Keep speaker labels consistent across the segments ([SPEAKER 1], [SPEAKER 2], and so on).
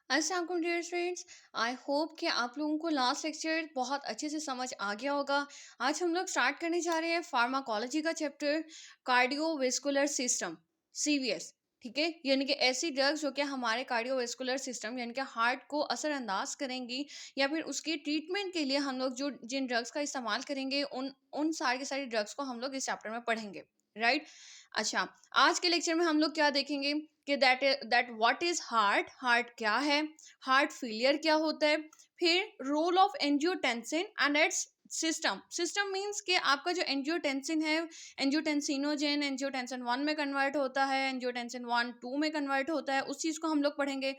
[SPEAKER 1] अस्सलाम वालेकुम dear students. I hope कि आप लोगों को लास्ट लेक्चर बहुत अच्छे से समझ आ गया होगा। आज हम लोग स्टार्ट करने जा रहे हैं फार्माकोलॉजी का चैप्टर कार्डियोवेस्कुलर सिस्टम सीवीएस। ठीक है, यानी कि ऐसी ड्रग्स जो कि हमारे कार्डियोवेस्कुलर सिस्टम यानी कि हार्ट को असरअंदाज करेंगी या फिर उसकी ट्रीटमेंट के लिए हम लोग जो जिन ड्रग्स का इस्तेमाल करेंगे उन उन सारी के सारी ड्रग्स को हम लोग इस चैप्टर में पढ़ेंगे। राइट। अच्छा, आज के लेक्चर में हम लोग क्या देखेंगे कि that what is heart, heart क्या है, हार्ट फेलियर क्या होता है, फिर role of angiotensin and its system. System means कि आपका जो एंजियोटेंसिन है, एंजियोटेंसिनोजेन एंजियोटेंसिन 1 में कन्वर्ट होता है, एंजियोटेंसिन 1 2 में कन्वर्ट होता है, उस चीज को हम लोग पढ़ेंगे।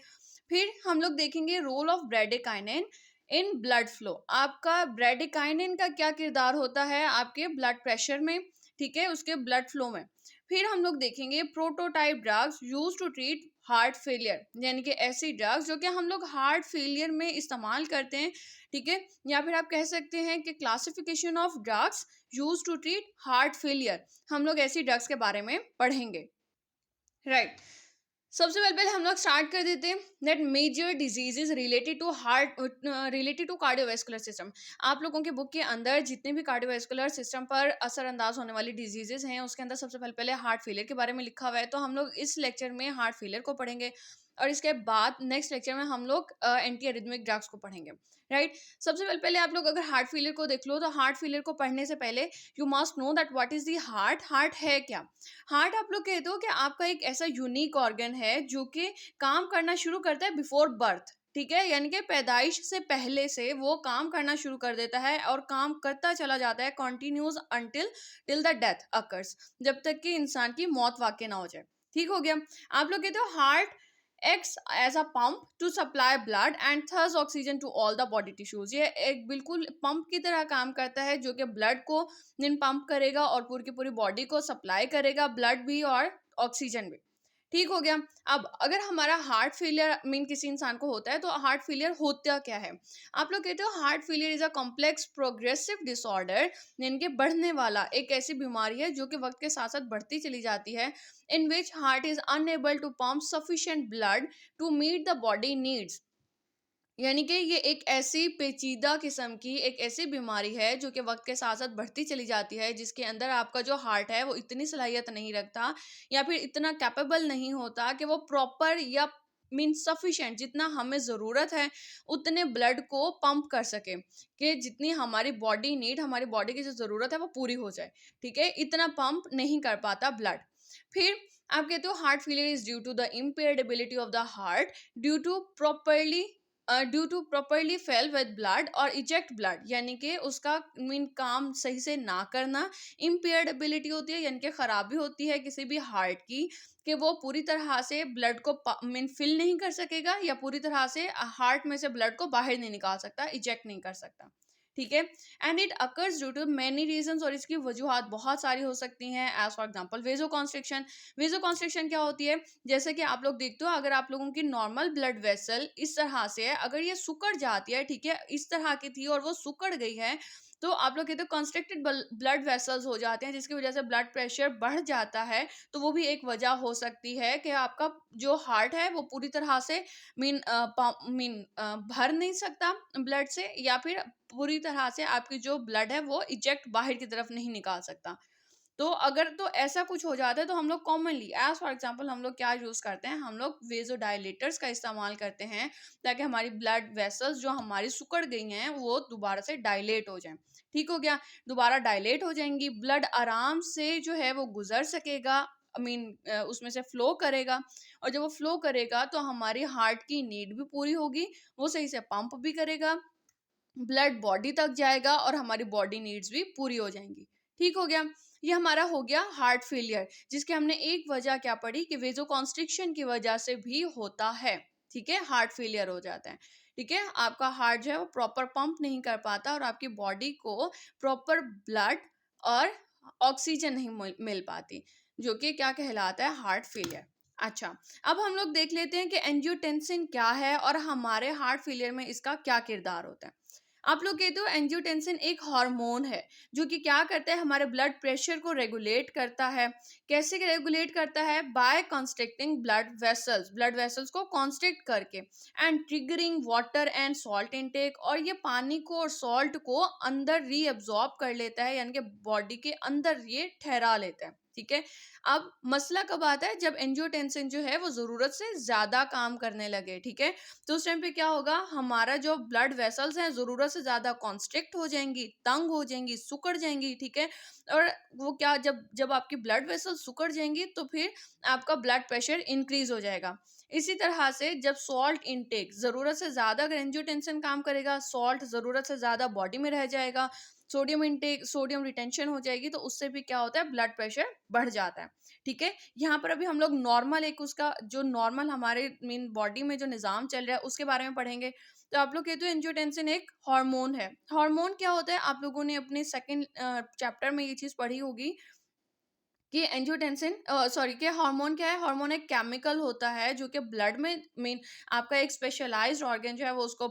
[SPEAKER 1] फिर हम लोग देखेंगे role of bradykinin in blood flow. आपका ब्रेडिकाइनिन का क्या किरदार होता है आपके ब्लड प्रेशर में, ठीक है, उसके ब्लड फ्लो में। फिर हम लोग देखेंगे prototype drugs use to treat heart failure, यानी कि ऐसी ड्रग्स जो कि हम लोग हार्ट फेलियर में इस्तेमाल करते हैं। ठीक है, या फिर आप कह सकते हैं कि classification of drugs use to treat heart failure, हम लोग ऐसी ड्रग्स के बारे में पढ़ेंगे। राइट। सबसे पहले हम लोग स्टार्ट कर देते हैं that major diseases related to heart, related to cardiovascular system. आप लोगों के बुक के अंदर जितने भी कार्डियोवेस्कुलर सिस्टम पर असरअंदाज होने वाली डिजीजेस हैं उसके अंदर सबसे पहले हार्ट फेलियर के बारे में लिखा हुआ है, तो हम लोग इस लेक्चर में हार्ट फेलियर को पढ़ेंगे और इसके बाद नेक्स्ट लेक्चर में हम लोग एंटी एरिथमिक ड्रग्स को पढ़ेंगे। राइट। सबसे पहले आप लोग अगर हार्ट फेलियर को देख लो तो हार्ट फेलियर को पढ़ने से पहले you must know that what is the heart. Heart है क्या? हार्ट आप लोग कहते हो कि आपका एक ऐसा यूनिक ऑर्गन है जो कि काम करना शुरू करता है बिफोर बर्थ। ठीक है, यानी कि पैदाइश से पहले से वो काम करना शुरू कर देता है और काम करता चला जाता है continuous until till the death occurs, जब तक कि इंसान की मौत वाकई ना हो जाए। ठीक हो गया। आप लोग कहते हो heart acts as a pump to supply blood and thus oxygen to all the body tissues। ये एक बिल्कुल पंप की तरह काम करता है जो कि ब्लड को पंप करेगा और पूरी की पूरी बॉडी को सप्लाई करेगा, ब्लड भी और ऑक्सीजन भी। ठीक हो गया। अब अगर हमारा हार्ट फेलियर मीन किसी इंसान को होता है तो हार्ट फेलियर होता क्या है? आप लोग कहते हो heart failure is a complex progressive disorder, यानी कि बढ़ने वाला एक ऐसी बीमारी है जो कि वक्त के साथ साथ बढ़ती चली जाती है, in which heart is unable to pump sufficient blood to meet the body needs। यानी कि ये एक ऐसी पेचीदा किस्म की एक ऐसी बीमारी है जो कि वक्त के साथ साथ बढ़ती चली जाती है, जिसके अंदर आपका जो हार्ट है वो इतनी सलाहियत नहीं रखता या फिर इतना कैपेबल नहीं होता कि वो प्रॉपर या मीन सफिशिएंट जितना हमें ज़रूरत है उतने ब्लड को पंप कर सके कि जितनी हमारी बॉडी नीड, हमारी बॉडी की जो ज़रूरत है वो पूरी हो जाए। ठीक है, इतना पंप नहीं कर पाता ब्लड। फिर आप कहते हो heart failure is due to the impaired ability of the heart due to properly fail with blood और इजेक्ट ब्लड, यानी कि उसका काम सही से ना करना। इम्पेयर्ड एबिलिटी होती है यानी कि खराबी होती है किसी भी हार्ट की कि वो पूरी तरह से ब्लड को फिल नहीं कर सकेगा या पूरी तरह से हार्ट में से ब्लड को बाहर नहीं निकाल सकता, इजेक्ट नहीं कर सकता। ठीक है, and it occurs due to many reasons, और इसकी वजूहत बहुत सारी हो सकती हैं। As for example vasoconstriction. Vasoconstriction क्या होती है? जैसे कि आप लोग देखते हो अगर आप लोगों की नॉर्मल ब्लड वेसल इस तरह से है, अगर ये सुकड़ जाती है, ठीक है, इस तरह की थी और वो सुकड़ गई है, तो आप लोग कहते हो कॉन्स्ट्रिक्टेड ब्लड वेसल्स हो जाते हैं जिसकी वजह से ब्लड प्रेशर बढ़ जाता है। तो वो भी एक वजह हो सकती है कि आपका जो हार्ट है वो पूरी तरह से भर नहीं सकता ब्लड से, या फिर पूरी तरह से आपकी जो ब्लड है वो इजेक्ट बाहर की तरफ नहीं निकाल सकता। तो अगर तो ऐसा कुछ हो जाता है तो हम लोग कॉमनली एज फॉर एग्जांपल हम लोग क्या यूज़ करते हैं, हम लोग वेजोडाइलेटर्स का इस्तेमाल करते हैं ताकि हमारी ब्लड वेसल्स जो हमारी सिकुड़ गई हैं वो दोबारा से डायलेट हो जाएं। ठीक हो गया, दोबारा डायलेट हो जाएंगी, ब्लड आराम से जो है वो गुजर सकेगा, उसमें से फ्लो करेगा, और जब वो फ्लो करेगा तो हमारी हार्ट की नीड भी पूरी होगी, वो सही से पंप भी करेगा, ब्लड बॉडी तक जाएगा और हमारी बॉडी नीड्स भी पूरी हो जाएंगी। ठीक हो गया। ये हमारा हो गया हार्ट फेलियर, जिसके हमने एक वजह क्या पढ़ी कि वेजो कॉन्स्ट्रिक्शन की वजह से भी होता है। ठीक है, हार्ट फेलियर हो जाता है। ठीक है, आपका हार्ट जो है वो प्रॉपर पंप नहीं कर पाता और आपकी बॉडी को प्रॉपर ब्लड और ऑक्सीजन नहीं मिल पाती, जो कि क्या कहलाता है, हार्ट फेलियर। अच्छा, अब हम लोग देख लेते हैं कि एंजियोटेंसिन क्या है और हमारे हार्ट फेलियर में इसका क्या किरदार होता है। आप लोग कहते हो एंजियोटेंसिन एक हार्मोन है जो कि क्या करता है, हमारे ब्लड प्रेशर को रेगुलेट करता है। कैसे रेगुलेट करता है? बाय कॉन्स्ट्रिक्टिंग ब्लड वेसल्स को कॉन्स्ट्रिक्ट करके, and triggering water and salt intake, और ये पानी को और सॉल्ट को अंदर रीअब्सॉर्ब कर लेता है, यानी कि बॉडी के अंदर ये ठहरा लेता है। ठीक है। अब मसला कब आता है? जब एंजियोटेंसिन जो है वो जरूरत से ज्यादा काम करने लगे। ठीक है। तो उस टाइम पे क्या होगा, हमारा जो ब्लड वेसल्स हैं जरूरत से ज्यादा कॉन्स्ट्रिक्ट हो जाएंगी, तंग हो जाएंगी, सुकड़ जाएंगी। ठीक है। और वो क्या, जब जब आपकी ब्लड वेसल सुकड़ जाएंगी तो फिर आपका ब्लड प्रेशर इंक्रीज हो जाएगा। इसी तरह से जब सॉल्ट इनटेक जरूरत से ज्यादा, अगर एंजियोटेंसिन काम करेगा, सॉल्ट जरूरत से ज्यादा बॉडी में रह जाएगा, सोडियम इनटेक, सोडियम रिटेंशन हो जाएगी, तो उससे भी क्या होता है, ब्लड प्रेशर बढ़ जाता है। ठीक है। यहाँ पर अभी हम लोग नॉर्मल एक उसका जो नॉर्मल हमारे मीन बॉडी में जो निज़ाम चल रहा है उसके बारे में पढ़ेंगे। तो आप लोग कहते हो एंजियोटेंसिन एक हार्मोन है। हार्मोन क्या होता है? आप लोगों ने अपने सेकंड चैप्टर में ये चीज़ पढ़ी होगी कि एंजियोटेंसिन सॉरी, कि हार्मोन क्या है? हार्मोन एक केमिकल होता है जो कि ब्लड में मीन आपका एक स्पेशलाइज्ड ऑर्गन जो है वो उसको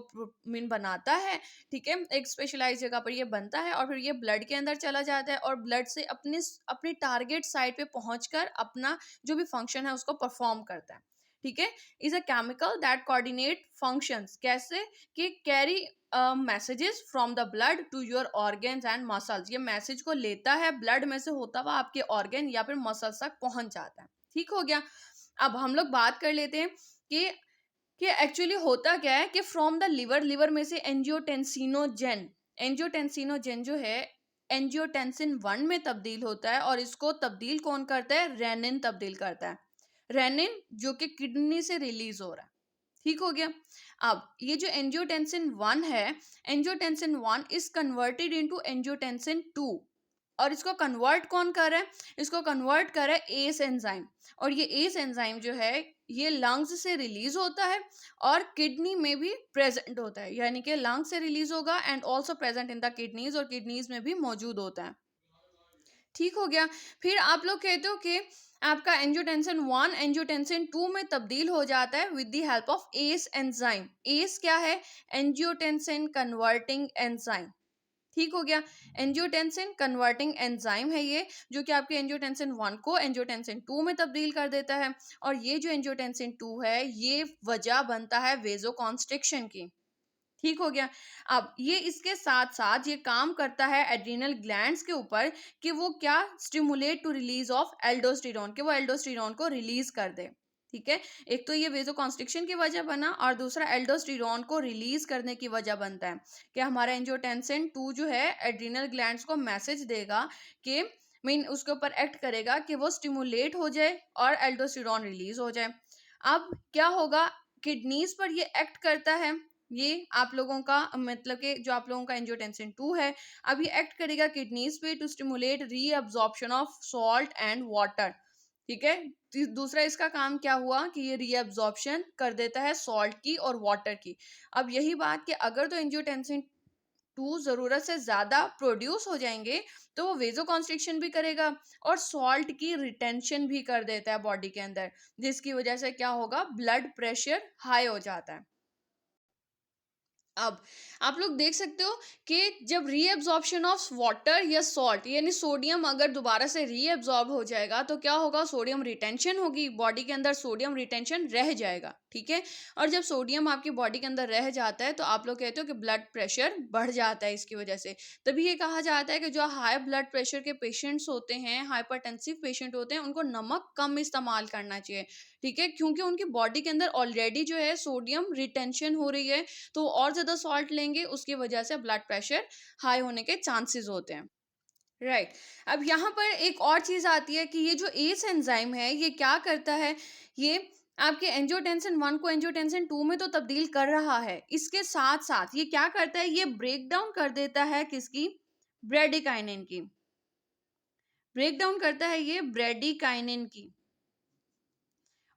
[SPEAKER 1] मीन बनाता है। ठीक है। एक स्पेशलाइज्ड जगह पर ये बनता है और फिर ये ब्लड के अंदर चला जाता है और ब्लड से अपनी टारगेट साइट पे पहुंचकर अपना जो भी फंक्शन है उसको परफॉर्म करता है। ठीक है। Is a chemical that coordinate functions. कैसे? कि carry messages from the blood to your organs and muscles. ये मैसेज को लेता है ब्लड में से होता हुआ आपके ऑर्गन या फिर मसल्स तक पहुंच जाता है। ठीक हो गया। अब हम लोग बात कर लेते हैं कि एक्चुअली होता क्या है कि फ्रॉम द लिवर, लिवर में से एंजियोटेंसिनोजेन जो है एंजियोटेंसिन 1 में तब्दील होता है, और इसको तब्दील कौन करता है? रेनिन तब्दील करता है। रेनिन जो कि किडनी से रिलीज हो रहा है। ठीक हो गया। अब ये जो एंजियोटेंसिन 1 है, angiotensin 1 is converted into angiotensin 2, और इसको कन्वर्ट कौन कर रहा है? इसको कन्वर्ट कर रहा है एस एंजाइम। और ये एस एंजाइम जो है ये लंग्स से रिलीज होता है और किडनी में भी प्रेजेंट होता है, यानी कि लंग्स से रिलीज होगा and also present in the kidneys, और किडनीज में भी मौजूद होता है। ठीक हो गया। फिर आप लोग कहते हो कि आपका एंजियोटेंसिन 1 एंजियोटेंसिन 2 में तब्दील हो जाता है with the help of ACE enzyme. S क्या है? Angiotensin converting enzyme. ठीक हो गया। एंजियोटेंसिन कन्वर्टिंग एंजाइम है ये, जो कि आपके एंजियोटेंसिन 1 को एंजियोटेंसिन 2 में तब्दील कर देता है। और ये जो एंजियोटेंसिन 2 है ये वजह बनता है वेजोकॉन्स्ट्रिक्शन की। ठीक हो गया। अब ये इसके साथ साथ ये काम करता है एड्रिनल ग्लैंड्स के ऊपर कि वो क्या, stimulate to release of aldosterone, कि वो एल्डोस्टेरोन को रिलीज कर दे। ठीक है। एक तो ये वेजोकॉन्स्ट्रिक्शन की वजह बना, और दूसरा एल्डोस्टेरोन को रिलीज करने की वजह बनता है कि हमारा एंजियोटेंसिन 2 जो है एड्रिनल ग्लैंड्स को मैसेज देगा कि मीन उसके ऊपर एक्ट करेगा कि वो स्टिमुलेट हो जाए और एल्डोस्टेरोन रिलीज हो जाए। अब क्या होगा, किडनीज पर ये एक्ट करता है। ये आप लोगों का मतलब कि जो आप लोगों का एंजियोटेंसिन 2 है, अब ये एक्ट करेगा किडनीज पे to stimulate reabsorption of salt and water. ठीक है। दूसरा इसका काम क्या हुआ कि ये रीअब्जॉर्प्शन कर देता है सॉल्ट की और वाटर की। अब यही बात कि अगर तो एंजियोटेंसिन 2 जरूरत से ज्यादा प्रोड्यूस हो जाएंगे तो वो वेजोकॉन्स्ट्रिक्शन भी करेगा और सॉल्ट की रिटेंशन भी कर देता है बॉडी के अंदर, जिसकी वजह से क्या होगा, ब्लड प्रेशर हाई हो जाता है। अब आप लोग देख सकते हो कि जब रीएब्जॉर्प्शन ऑफ वाटर या सॉल्ट यानी सोडियम अगर दोबारा से रीएब्जॉर्ब हो जाएगा तो क्या होगा, सोडियम रिटेंशन होगी बॉडी के अंदर, सोडियम रिटेंशन रह जाएगा। ठीक है। और जब सोडियम आपकी बॉडी के अंदर रह जाता है तो आप लोग कहते हो कि ब्लड प्रेशर बढ़ जाता है इसकी वजह से। तभी ये कहा जाता है कि जो हाई ब्लड प्रेशर के पेशेंट्स होते हैं, हाइपरटेंसिव पेशेंट होते हैं, उनको नमक कम इस्तेमाल करना चाहिए। ठीक है। क्योंकि उनकी बॉडी के अंदर ऑलरेडी जो है सोडियम रिटेंशन हो रही है, तो और ज़्यादा सॉल्ट लेंगे उसकी वजह से ब्लड प्रेशर हाई होने के चांसेस होते हैं। राइट। अब यहाँ पर एक और चीज़ आती है कि ये जो एस एंजाइम है ये क्या करता है, ये आपके एंजियोटेंसिन 1 को एंजियोटेंसिन 2 में तो तब्दील कर रहा है, इसके साथ साथ ये क्या करता है, ये ब्रेक डाउन कर देता है किसकी, ब्रेडिकाइनिन की। ब्रेक डाउन करता है ये ब्रेडिकाइनिन की।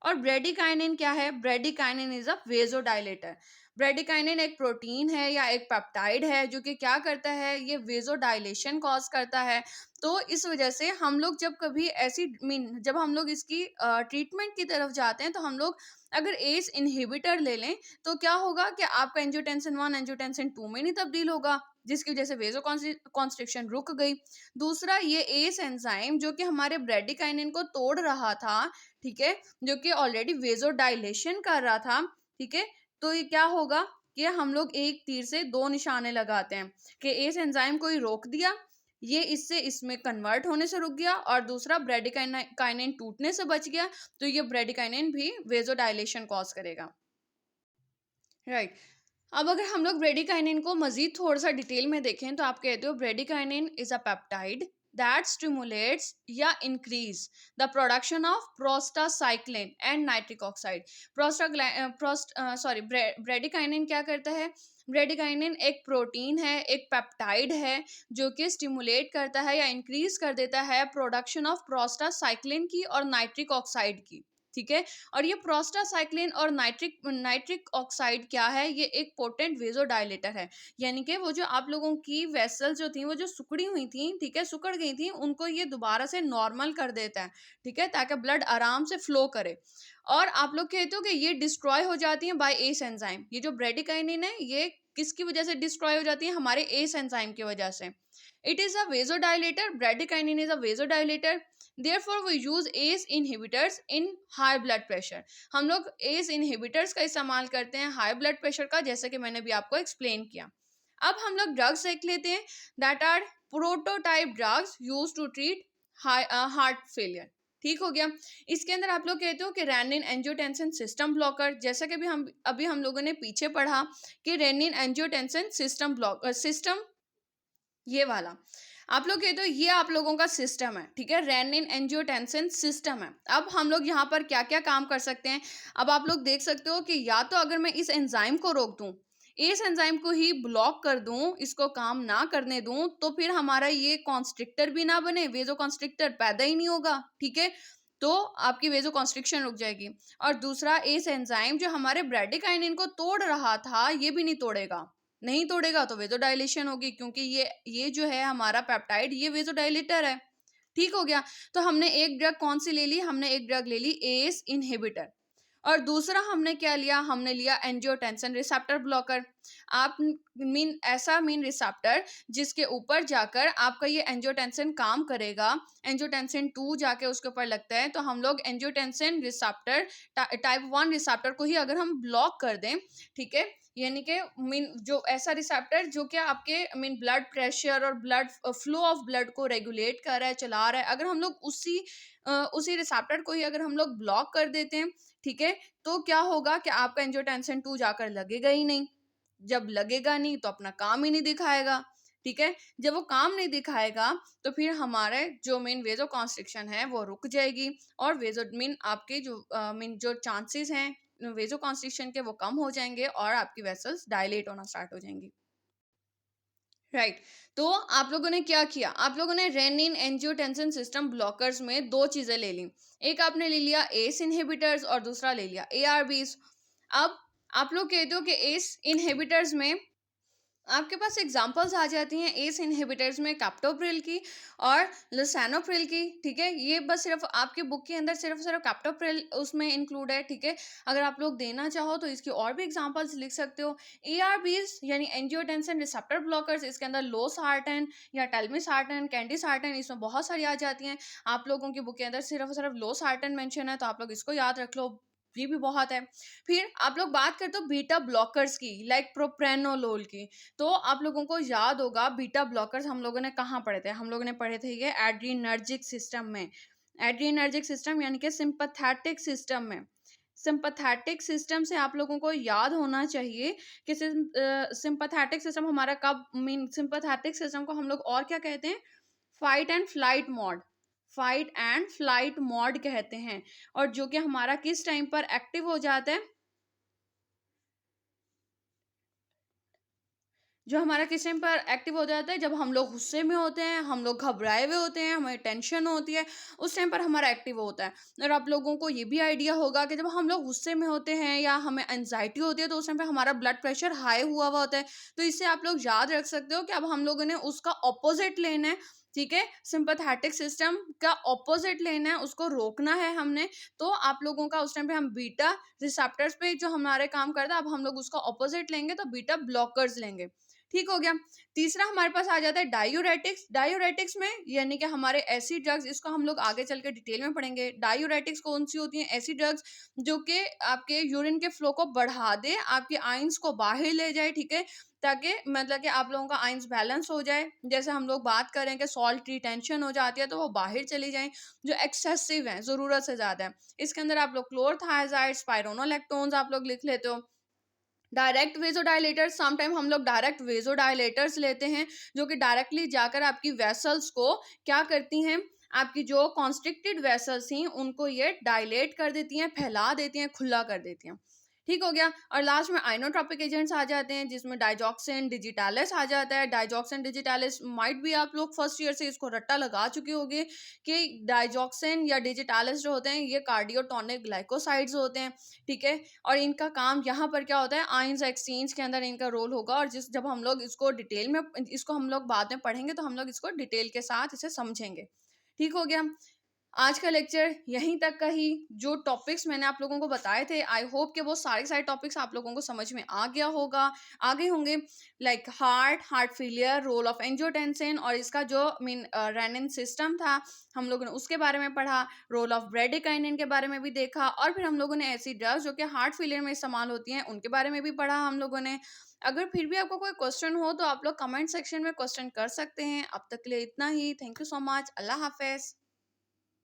[SPEAKER 1] और ब्रेडिकाइनिन क्या है? Bradykinin is a vasodilator. Bradykinin एक प्रोटीन है या एक पेप्टाइड है जो कि क्या करता है, ये वेजोडाइलेशन कॉज करता है। तो इस वजह से हम लोग जब कभी ऐसी मीन जब हम लोग इसकी ट्रीटमेंट की तरफ जाते हैं तो हम लोग अगर एस इनहिबिटर ले लें तो क्या होगा कि आपका एंजियोटेंसिन 1 एंजियोटेंसिन 2 में नहीं तब्दील होगा, जिसकी वजह से वेजो कॉन्स्ट्रिक्शन रुक गई। दूसरा, ये एस एंजाइम जो कि हमारे ब्रेडिकाइनिन को तोड़ रहा था, ठीक है, जो कि ऑलरेडी वेजोडाइलेशन कर रहा था, ठीक है, तो ये क्या होगा कि हम लोग एक तीर से दो निशाने लगाते हैं कि एस एंजाइम को ही रोक दिया, ये इससे इसमें कन्वर्ट होने से रुक गया, और दूसरा ब्रेडिकाइनिन टूटने से बच गया, तो ये ब्रेडिकाइनिन भी वेजोडाइलेशन कॉज करेगा, राइट। अब अगर हम लोग ब्रेडिकाइनिन को मजीद थोड़ा सा डिटेल में देखें तो आप कहते हो bradykinin is a peptide that stimulates या increase the production of prostacyclin and nitric oxide। Bradykinin क्या करता है? ब्रेडिकाइनिन एक प्रोटीन है, एक पेप्टाइड है जो कि स्टिमुलेट करता है या इंक्रीज कर देता है प्रोडक्शन ऑफ प्रोस्टासाइक्लिन की और नाइट्रिक ऑक्साइड की, ठीक है। और ये प्रोस्टासाइक्लिन और नाइट्रिक ऑक्साइड क्या है? ये एक पोटेंट वेजोडाइलेटर है, यानी कि वो जो आप लोगों की वेसल जो थी वो जो सिकुड़ी हुई थी, ठीक है, सिकुड़ गई थी, उनको ये दोबारा से नॉर्मल कर देता है, ठीक है, ताकि ब्लड आराम से फ्लो करे। और आप लोग कहते हो कि ये डिस्ट्रॉय हो जाती है बाय एस एंजाइम। ये जो ब्रेडिकाइनिन है ये किसकी वजह से डिस्ट्रॉय हो जाती है? हमारे एस एंजाइम की वजह से। It is a vasodilator, bradykinin is a vasodilator, therefore we use ACE inhibitors in high blood pressure। हम लोग ACE inhibitors का इस्तेमाल करते हैं हाई ब्लड प्रेशर का, जैसे कि मैंने भी आपको एक्सप्लेन किया। अब हम लोग ड्रग्स देख लेते हैं that are prototype drugs use to treat heart failure. ठीक हो गया। इसके अंदर आप लोग कहते हो कि रेनिन एंजियोटेंसिन सिस्टम ब्लॉकर, जैसा कि अभी हम लोगों ने पीछे पढ़ा कि रेनिन एंजियोटेंसिन सिस्टम ये वाला आप लोग कहते हो ये आप लोगों का सिस्टम है, ठीक है, रेनिन एंजियोटेंसिन सिस्टम है। अब हम लोग यहाँ पर क्या क्या काम कर सकते हैं? अब आप लोग देख सकते हो कि या तो अगर मैं इस एंजाइम को रोक दूं, इस एंजाइम को ही ब्लॉक कर दूं, इसको काम ना करने दूं, तो फिर हमारा ये कॉन्स्ट्रिक्टर भी ना बने, वेजो कॉन्स्ट्रिक्टर पैदा ही नहीं होगा, ठीक है, तो आपकी वेजो कॉन्स्ट्रिक्शन रुक जाएगी। और दूसरा, इस एंजाइम जो हमारे ब्रेडिकाइनिन को तोड़ रहा था ये भी नहीं तोड़ेगा, नहीं तोड़ेगा तो वेजोडाइलेशन होगी, क्योंकि ये जो है हमारा पेप्टाइड ये वेजोडाइलेटर है। ठीक हो गया। तो हमने एक ड्रग कौन सी ले ली? हमने एक ड्रग ले ली एस इनहिबिटर, और दूसरा हमने क्या लिया? हमने लिया एंजियोटेंसिन रिसेप्टर ब्लॉकर। आप ऐसा रिसेप्टर जिसके ऊपर जाकर आपका ये एंजियोटेंसिन काम करेगा, एंजियोटेंसिन 2 जाके उसके ऊपर लगता है, तो हम लोग एंजियोटेंसिन रिसेप्टर टाइप 1 रिसेप्टर को ही अगर हम ब्लॉक कर दें, ठीक है, यानी कि जो ऐसा रिसेप्टर जो कि आपके ब्लड प्रेशर और ब्लड फ्लो ऑफ ब्लड को रेगुलेट कर रहा है, चला रहा है, अगर हम लोग उसी रिसेप्टर को ही अगर हम लोग ब्लॉक कर देते हैं, ठीक है, तो क्या होगा कि आपका एंजियोटेंसिन 2 जाकर लगेगा ही नहीं। जब लगेगा नहीं तो अपना काम ही नहीं दिखाएगा, ठीक है। जब वो काम नहीं दिखाएगा तो फिर हमारे जो वेजो कॉन्स्ट्रिक्शन है वो रुक जाएगी, और वेजो आपके जो जो चांसेस हैं वेजो कॉन्स्ट्रिक्शन के वो कम हो जाएंगे, और आपकी वेसल्स डायलेट होना स्टार्ट हो जाएंगी, राइट। तो आप लोगों ने क्या किया? आप लोगों ने रेनिन एंजियोटेंसिन सिस्टम ब्लॉकर्स में दो चीजें ले ली, एक आपने ले लिया एस इनहिबिटर्स और दूसरा ले लिया एआरबीज। अब आप लोग कहते हो कि एस इनहिबिटर्स में आपके पास एग्जांपल्स आ जाती हैं एस इनहिबिटर्स में कैप्टोप्रिल की और लुसानोप्रिल की, ठीक है। ये बस सिर्फ आपकी बुक के अंदर सिर्फ कैप्टोप्रिल उसमें इंक्लूड है, ठीक है। अगर आप लोग देना चाहो तो इसकी और भी एग्जांपल्स लिख सकते हो। एआरबीज यानी एंजियोटेंसिन रिसेप्टर ब्लॉकर्स, इसके अंदर लोसार्टन या टेलमिसार्टन, कैंडिसार्टन, इसमें बहुत सारी आ जाती हैं। आप लोगों की बुक के अंदर सिर्फ लोसार्टन मेंशन है, तो आप लोग इसको याद रख लो, ये भी बहुत है। फिर आप लोग बात करते हो बीटा ब्लॉकर्स की, लाइक प्रोप्रेनोलोल की, तो आप लोगों को याद होगा बीटा ब्लॉकर्स हम लोगों ने कहाँ पढ़े थे? हम लोगों ने पढ़े थे ये एड्रीनर्जिक सिस्टम में। एड्रीनर्जिक सिस्टम यानी कि सिंपैथेटिक सिस्टम में। सिंपैथेटिक सिस्टम से आप लोगों को याद होना चाहिए कि सिंपैथेटिक सिस्टम हमारा कब सिंपैथेटिक सिस्टम को हम लोग और क्या कहते हैं? Fight and flight mode, fight and flight mode कहते हैं। और जो कि हमारा किस टाइम पर एक्टिव हो जाता है? जो हमारा किस टाइम पर एक्टिव हो जाता है, जब हम लोग गुस्से में होते हैं, हम लोग घबराए हुए होते हैं, हमें टेंशन होती है, उस टाइम पर हमारा एक्टिव होता है। और आप लोगों को ये भी आइडिया होगा कि जब हम लोग गुस्से में होते हैं या हमें एंग्जाइटी होती है, तो उस टाइम पे हमारा ब्लड प्रेशर हाई हुआ हुआ होता है। तो इससे आप लोग याद रख सकते हो कि अब हम लोगों ने उसका ऑपोजिट लेना है, ठीक है? सिंपैथेटिक सिस्टम का ऑपोजिट लेना है, उसको रोकना है हमने। तो आप लोगों का उस टाइम पे हम बीटा रिसेप्टर्स पे जो हमारे काम करता है, अब हम लोग उसका ऑपोजिट लेंगे, तो बीटा ब्लॉकर्स लेंगे। ठीक हो गया। तीसरा हमारे पास आ जाता है डायूरेटिक्स। डायूरेटिक्स में यानी कि हमारे ऐसी ड्रग्स, इसको हम लोग आगे चल के डिटेल में पढ़ेंगे। डायूरेटिक्स कौन सी होती हैं? ऐसी ड्रग्स जो कि आपके यूरिन के फ्लो को बढ़ा दे, आपके आइंस को बाहर ले जाए, ठीक है? ताकि मतलब कि आप लोगों का आइंस बैलेंस हो जाए। जैसे हम लोग बात करें कि सॉल्ट रिटेंशन हो जाती है, तो वो बाहर चली जाए, जो एक्सेसिव है, ज़रूरत से ज़्यादा है। इसके अंदर आप लोग क्लोरथायाजाइड, स्पाइरोनोलैक्टोन्स आप लोग लिख लेते हो। डायरेक्ट वेज़ोडाइलेटर्स, सम टाइम हम लोग डायरेक्ट वेज़ोडाइलेटर्स लेते हैं, जो कि डायरेक्टली जाकर आपकी वेसल्स को क्या करती हैं, आपकी जो कॉन्स्ट्रिक्टेड वेसल्स थी, उनको ये डायलेट कर देती हैं, फैला देती हैं, खुला कर देती हैं। ठीक हो गया। और लास्ट में आइनोट्रोपिक एजेंट्स आ जाते हैं, जिसमें डाइजॉक्सिन डिजिटालिस आ जाता है। डाइजॉक्सिन डिजिटालिस माइट भी आप लोग फर्स्ट ईयर से इसको रट्टा लगा चुके होंगे कि डाइजॉक्सिन या डिजिटालिस जो होते हैं, ये कार्डियोटोनिक ग्लाइकोसाइड्स होते हैं, ठीक है? और इनका काम यहाँ पर क्या होता है, आयंस एक्सचेंज के अंदर इनका रोल होगा। और जिस जब हम लोग इसको डिटेल में, इसको हम लोग बाद में पढ़ेंगे, तो हम लोग इसको डिटेल के साथ इसे समझेंगे। ठीक हो गया। आज का लेक्चर यहीं तक का ही। जो टॉपिक्स मैंने आप लोगों को बताए थे, आई होप कि वो सारे टॉपिक्स आप लोगों को समझ में आ गया होगा, आ गए होंगे। Like heart failure, role of angiotensin, और इसका जो रेनिन सिस्टम था, हम लोगों ने उसके बारे में पढ़ा। रोल ऑफ ब्रेडिकाइनिन के बारे में भी देखा। और फिर हम लोगों ने ऐसी ड्रग्स जो कि हार्ट फेलियर में इस्तेमाल होती हैं, उनके बारे में भी पढ़ा हम लोगों ने। अगर फिर भी आपको कोई क्वेश्चन हो, तो आप लोग कमेंट सेक्शन में क्वेश्चन कर सकते हैं। अब तक के लिए इतना ही। Thank you so much. अल्लाह हाफिज।